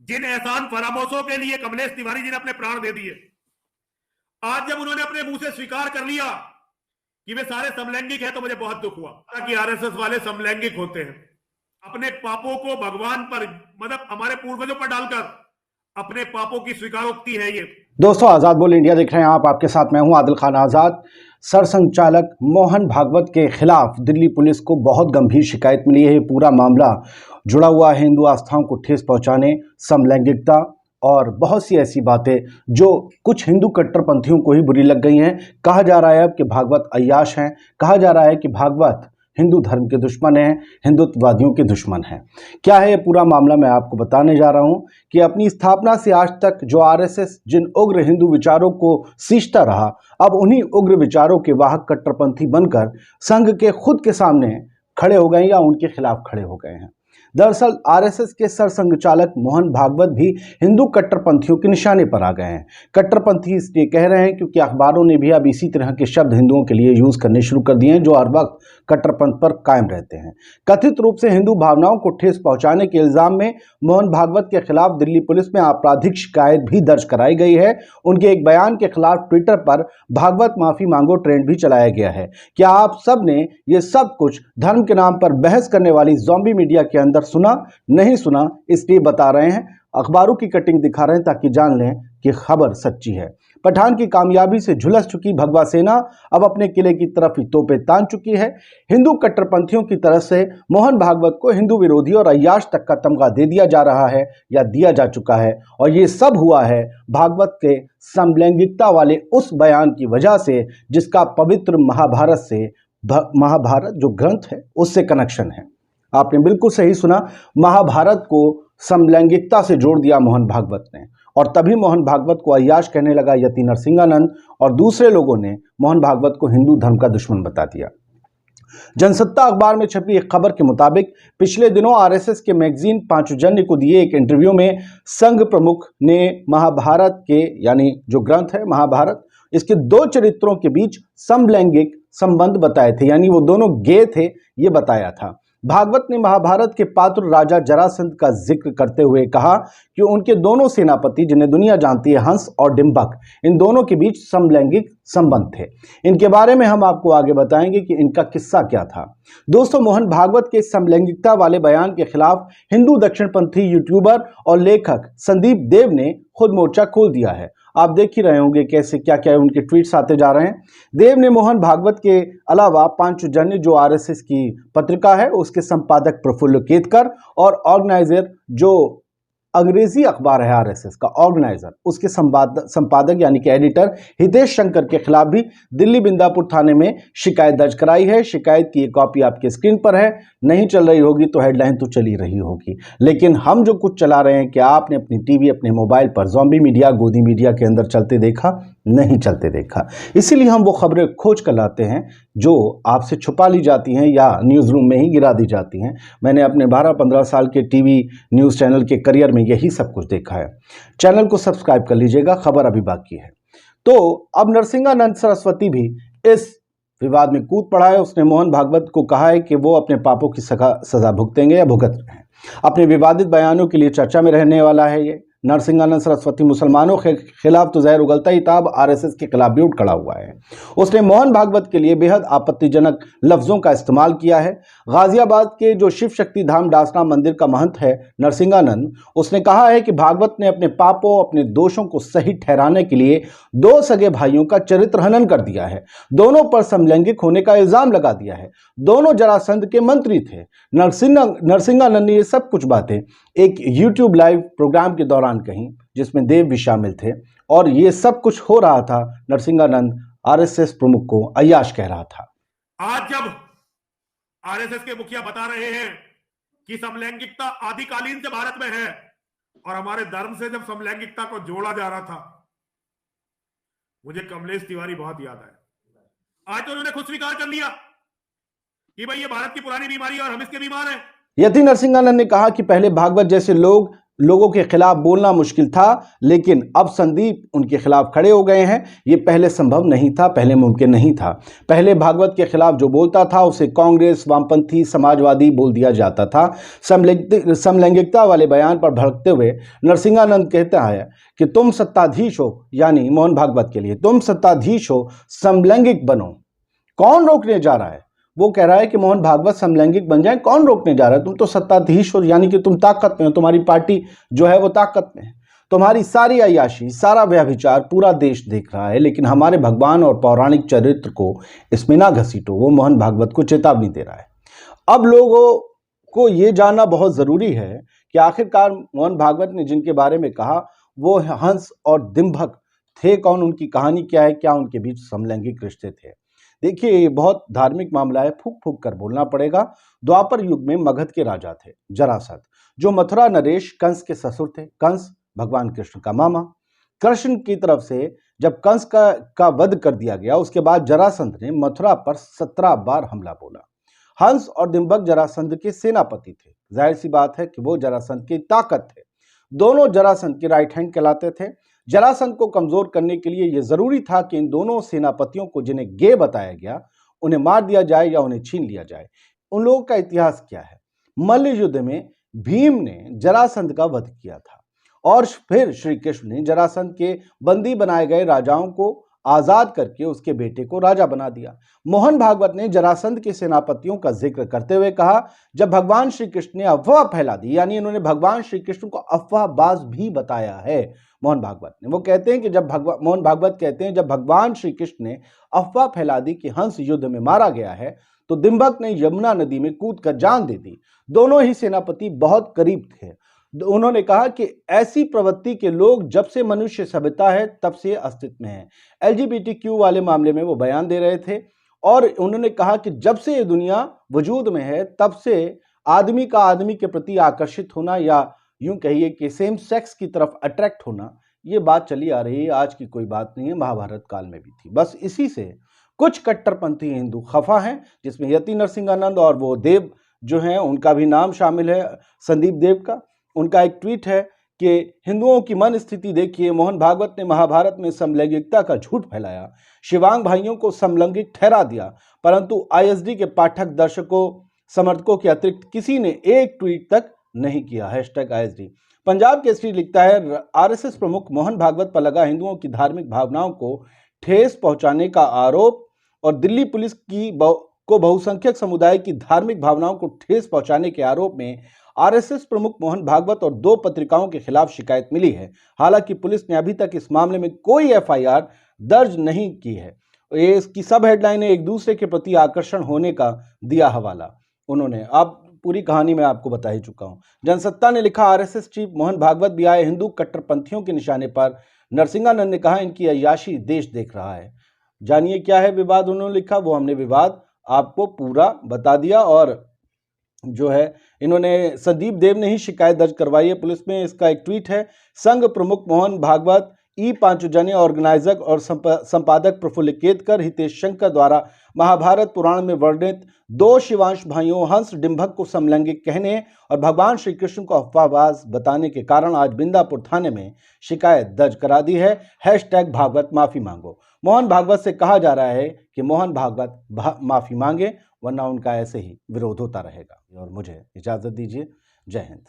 जिन एहसान फरामोशों के लिए कमलेश तिवारी जी ने अपने प्राण दे दिए, आज जब उन्होंने अपने मुंह से स्वीकार कर लिया कि वे सारे समलैंगिक हैं, तो मुझे बहुत दुख हुआ कि आरएसएस वाले समलैंगिक होते हैं। अपने पापों को भगवान पर, मतलब हमारे पूर्वजों पर डालकर अपने पापों की स्वीकारोक्ति है ये। दोस्तों, आजाद बोल इंडिया देख रहे हैं आप। आपके साथ मैं हूं आदिल खान आजाद। सरसंघचालक मोहन भागवत के खिलाफ दिल्ली पुलिस को बहुत गंभीर शिकायत मिली है। ये पूरा मामला जुड़ा हुआ है हिंदू आस्थाओं को ठेस पहुंचाने, समलैंगिकता और बहुत सी ऐसी बातें जो कुछ हिंदू कट्टरपंथियों को ही बुरी लग गई हैं। कहा जा रहा है अब कि भागवत अय्याश हैं। कहा जा रहा है कि भागवत हिंदू धर्म के दुश्मन हैं, हिंदुत्ववादियों के दुश्मन हैं। क्या है ये पूरा मामला, मैं आपको बताने जा रहा हूं कि अपनी स्थापना से आज तक जो आरएसएस जिन उग्र हिंदू विचारों को सींचता रहा, अब उन्हीं उग्र विचारों के वाहक कट्टरपंथी बनकर संघ के खुद के सामने खड़े हो गए या उनके खिलाफ खड़े हो गए हैं। दरअसल आरएसएस के सरसंघचालक मोहन भागवत भी हिंदू कट्टरपंथियों के निशाने पर आ गए हैं। कट्टरपंथी इसलिए कह रहे हैं क्योंकि अखबारों ने भी अब इसी तरह के शब्द हिंदुओं के लिए यूज करने शुरू कर दिए हैं, जो हर वक्त कट्टरपंथ पर कायम रहते हैं। कथित रूप से हिंदू भावनाओं को ठेस पहुंचाने के इल्जाम में मोहन भागवत के खिलाफ दिल्ली पुलिस में आपराधिक शिकायत भी दर्ज कराई गई है। उनके एक बयान के खिलाफ ट्विटर पर भागवत माफी मांगो ट्रेंड भी चलाया गया है। क्या आप सब ने ये सब कुछ धर्म के नाम पर बहस करने वाली ज़ॉम्बी मीडिया के अंदर सुना? नहीं सुना, इसलिए बता रहे हैं, अखबारों की कटिंग दिखा रहे हैं ताकि जान लें कि खबर सच्ची है। पठान की कामयाबी से झुलस चुकी भगवा सेना अब अपने किले की तरफ ही तोपें तान चुकी है। हिंदू कट्टरपंथियों की तरफ से मोहन भागवत को हिंदू विरोधी और अय्याश तक का तमगा दे दिया जा रहा है या दिया जा चुका है, और ये सब हुआ है भागवत के समलैंगिकता वाले उस बयान की वजह से जिसका पवित्र महाभारत जो ग्रंथ है उससे कनेक्शन है। आपने बिल्कुल सही सुना, महाभारत को समलैंगिकता से जोड़ दिया मोहन भागवत ने, और तभी मोहन भागवत को अय्याश कहने लगा यति नरसिंहानंद, और दूसरे लोगों ने मोहन भागवत को हिंदू धर्म का दुश्मन बता दिया। जनसत्ता अखबार में छपी एक खबर के मुताबिक पिछले दिनों आरएसएस के मैगजीन पांचजन्य को दिए एक इंटरव्यू में संघ प्रमुख ने महाभारत के, यानी जो ग्रंथ है महाभारत, इसके दो चरित्रों के बीच समलैंगिक संबंध बताए थे, यानी वो दोनों गे थे, ये बताया था। भागवत ने महाभारत के पात्र राजा जरासंध का जिक्र करते हुए कहा कि उनके दोनों सेनापति, जिन्हें दुनिया जानती है हंस और डिंबक, इन दोनों के बीच समलैंगिक संबंध थे। इनके बारे में हम आपको आगे बताएंगे कि इनका किस्सा क्या था। दोस्तों, मोहन भागवत के समलैंगिकता वाले बयान के खिलाफ हिंदू दक्षिणपंथी यूट्यूबर और लेखक संदीप देव ने खुद मोर्चा खोल दिया है। आप देख ही रहे होंगे कैसे क्या क्या उनके ट्वीट्स आते जा रहे हैं। देव ने मोहन भागवत के अलावा पांचजन्य जो आरएसएस की पत्रिका है उसके संपादक प्रफुल्ल केतकर और ऑर्गेनाइजर, जो अंग्रेजी अखबार है आरएसएस का ऑर्गेनाइजर, उसके संपादक यानी कि एडिटर हितेश शंकर के खिलाफ भी दिल्ली बिंदापुर थाने में शिकायत दर्ज कराई है। शिकायत की एक कॉपी आपके स्क्रीन पर है। नहीं चल रही होगी तो हेडलाइन तो चली रही होगी, लेकिन हम जो कुछ चला रहे हैं, क्या आपने अपनी टीवी, अपने मोबाइल पर ज़ॉम्बी मीडिया, गोदी मीडिया के अंदर चलते देखा? नहीं चलते देखा। इसीलिए हम वो खबरें खोज कर लाते हैं जो आपसे छुपा ली जाती हैं या न्यूज़ रूम में ही गिरा दी जाती हैं। मैंने अपने 12-15 साल के टीवी न्यूज़ चैनल के करियर में यही सब कुछ देखा है। चैनल को सब्सक्राइब कर लीजिएगा, खबर अभी बाकी है। तो अब नरसिंहानंद सरस्वती भी इस विवाद में कूद पड़ा है। उसने मोहन भागवत को कहा है कि वो अपने पापों की सजा भुगतेंगे या भुगत रहे हैं। अपने विवादित बयानों के लिए चर्चा में रहने वाला है ये नरसिंहानंद सरस्वती। मुसलमानों के खिलाफ तो जहर उगलता ही था, अब आरएसएस के खिलाफ भी उठ खड़ा हुआ है। उसने मोहन भागवत के लिए बेहद आपत्तिजनक लफ्जों का इस्तेमाल किया है। गाजियाबाद के जो शिव शक्ति धाम डासना मंदिर का महंत है नरसिंहानंद, उसने कहा है कि भागवत ने अपने पापों, अपने दोषों को सही ठहराने के लिए दो सगे भाइयों का चरित्र हनन कर दिया है। दोनों पर समलैंगिक होने का इल्जाम लगा दिया है। दोनों जरासंध के मंत्री थे। नरसिंहानंद ने ये सब कुछ बातें एक यूट्यूब लाइव प्रोग्राम के दौरान कहीं, जिसमें देव भी शामिल थे, और ये सब कुछ हो रहा था। नरसिंहानंद आरएसएस प्रमुख को अय्याश कह रहा था। आज जब आरएसएस के मुखिया बता रहे हैं कि समलैंगिकता आदिकालीन से भारत में है, और हमारे धर्म से जब समलैंगिकता को जोड़ा जा रहा था, मुझे कमलेश तिवारी बहुत याद आया। आज तो उन्होंने खुद स्वीकार कर लिया कि भाई ये भारत की पुरानी बीमारी और हम इसके बीमार हैं। यति नरसिंहानंद ने कहा कि पहले भागवत जैसे लोग लोगों के खिलाफ बोलना मुश्किल था, लेकिन अब संदीप उनके खिलाफ खड़े हो गए हैं। ये पहले संभव नहीं था, पहले मुमकिन नहीं था। पहले भागवत के खिलाफ जो बोलता था उसे कांग्रेस, वामपंथी, समाजवादी बोल दिया जाता था। समलैंगिकता वाले बयान पर भड़कते हुए नरसिंहानंद कहता है कि तुम सत्ताधीश हो, यानी मोहन भागवत के लिए, तुम सत्ताधीश हो, समलैंगिक बनो। कौन रोकने जा रहा है? वो कह रहा है कि मोहन भागवत समलैंगिक बन जाए, कौन रोकने जा रहा है? तुम तो सत्ताधीश हो, यानी कि तुम ताकत में हो, तुम्हारी पार्टी जो है वो ताकत में है, तुम्हारी सारी अय्याशी, सारा व्यभिचार पूरा देश देख रहा है, लेकिन हमारे भगवान और पौराणिक चरित्र को इसमें ना घसीटो। वो मोहन भागवत को चेतावनी दे रहा है। अब लोगों को ये जानना बहुत जरूरी है कि आखिरकार मोहन भागवत ने जिनके बारे में कहा वो हंस और दिम्भक थे कौन, उनकी कहानी क्या है, क्या उनके बीच समलैंगिक रिश्ते थे। देखिए, ये बहुत धार्मिक मामला है, फूक फूक कर बोलना पड़ेगा। द्वापर युग में मगध के राजा थे जरासंध, जो मथुरा नरेश कंस के ससुर थे। कंस भगवान कृष्ण का मामा। कृष्ण की तरफ से जब कंस का वध कर दिया गया, उसके बाद जरासंध ने मथुरा पर 17 बार हमला बोला। हंस और दिम्बक जरासंध के सेनापति थे। जाहिर सी बात है कि वो जरासंध की ताकत थे। दोनों जरासंध के राइट हैंड कहलाते थे। जरासंध को कमजोर करने के लिए यह जरूरी था कि इन दोनों सेनापतियों को, जिन्हें गे बताया गया, उन्हें मार दिया जाए या उन्हें छीन लिया जाए। उन लोगों का इतिहास क्या है? मल्ल युद्ध में भीम ने जरासंध का वध किया था और फिर श्री कृष्ण ने जरासंध के बंदी बनाए गए राजाओं को आजाद करके उसके बेटे को राजा बना दिया। मोहन भागवत ने जरासंध के सेनापतियों का जिक्र करते हुए कहा, जब भगवान श्री कृष्ण ने अफवाह फैला दी, यानी इन्होंने भगवान श्री कृष्ण को अफवाहबाज भी बताया है मोहन भागवत ने। वो कहते हैं कि मोहन भागवत कहते हैं जब भगवान श्री कृष्ण ने अफवाह फैला दी कि हंस युद्ध में मारा गया है, तो दिम्बक ने यमुना नदी में कूद कर जान दे दी। दोनों ही सेनापति बहुत करीब थे। उन्होंने कहा कि ऐसी प्रवृत्ति के लोग जब से मनुष्य सभ्यता है तब से अस्तित्व में है। LGBTQ वाले मामले में वो बयान दे रहे थे और उन्होंने कहा कि जब से ये दुनिया वजूद में है तब से आदमी का आदमी के प्रति आकर्षित होना, या यूं कहिए कि सेम सेक्स की तरफ अट्रैक्ट होना, ये बात चली आ रही है, आज की कोई बात नहीं है, महाभारत काल में भी थी। बस इसी से कुछ कट्टरपंथी हिंदू खफा हैं, जिसमें यति नरसिंहानंद और वो देव जो हैं उनका भी नाम शामिल है, संदीप देव का। उनका एक ट्वीट है कि हिंदुओं की मन स्थिति देखिए, मोहन भागवत ने महाभारत में समलैंगिकता का झूठ फैलाया, शिवांग भाइयों को समलैंगिक ठहरा दिया, परंतु ISD के पाठक, दर्शकों, समर्थकों के अतिरिक्त किसी ने एक ट्वीट तक नहीं किया। #ISD। पंजाब केसरी लिखता है, RSS प्रमुख मोहन भागवत पर लगा हिंदुओं की धार्मिक भावनाओं को ठेस पहुंचाने का आरोप, और दिल्ली पुलिस को बहुसंख्यक समुदाय की धार्मिक भावनाओं को ठेस पहुंचाने के आरोप में RSS प्रमुख मोहन भागवत और 2 पत्रिकाओं के खिलाफ शिकायत मिली है। हालांकि पुलिस ने अभी तक इस मामले में कोई FIR दर्ज नहीं की है। इसकी सब हेडलाइन है, एक दूसरे के प्रति आकर्षण होने का दिया हवाला उन्होंने। अब पूरी कहानी मैं आपको बता ही चुका हूं। जनसत्ता ने लिखा, RSS चीफ मोहन भागवत भी आए हिंदू कट्टरपंथियों के निशाने पर। नरसिंहानंद ने कहा, इनकी अय्याशी देश देख रहा है। जानिए क्या है विवाद उन्होंने लिखा, वो हमने विवाद आपको पूरा बता दिया। और जो है इन्होंने, संदीप देव ने ही शिकायत दर्ज करवाई है पुलिस में। इसका एक ट्वीट है, संघ प्रमुख मोहन भागवत, पांचजन्य ऑर्गेनाइजर और संपादक प्रफुल्ल केतकर, हितेश शंकर द्वारा महाभारत पुराण में वर्णित 2 शिवांश भाइयों हंस डिम्भक को समलैंगिक कहने और भगवान श्री कृष्ण को अफवाहबाज बताने के कारण आज बिंदापुर थाने में शिकायत दर्ज करा दी है। #भागवत माफी मांगो। मोहन भागवत से कहा जा रहा है कि मोहन भागवत माफी मांगे, वरना उनका ऐसे ही विरोध होता रहेगा। और मुझे इजाजत दीजिए। जय हिंद।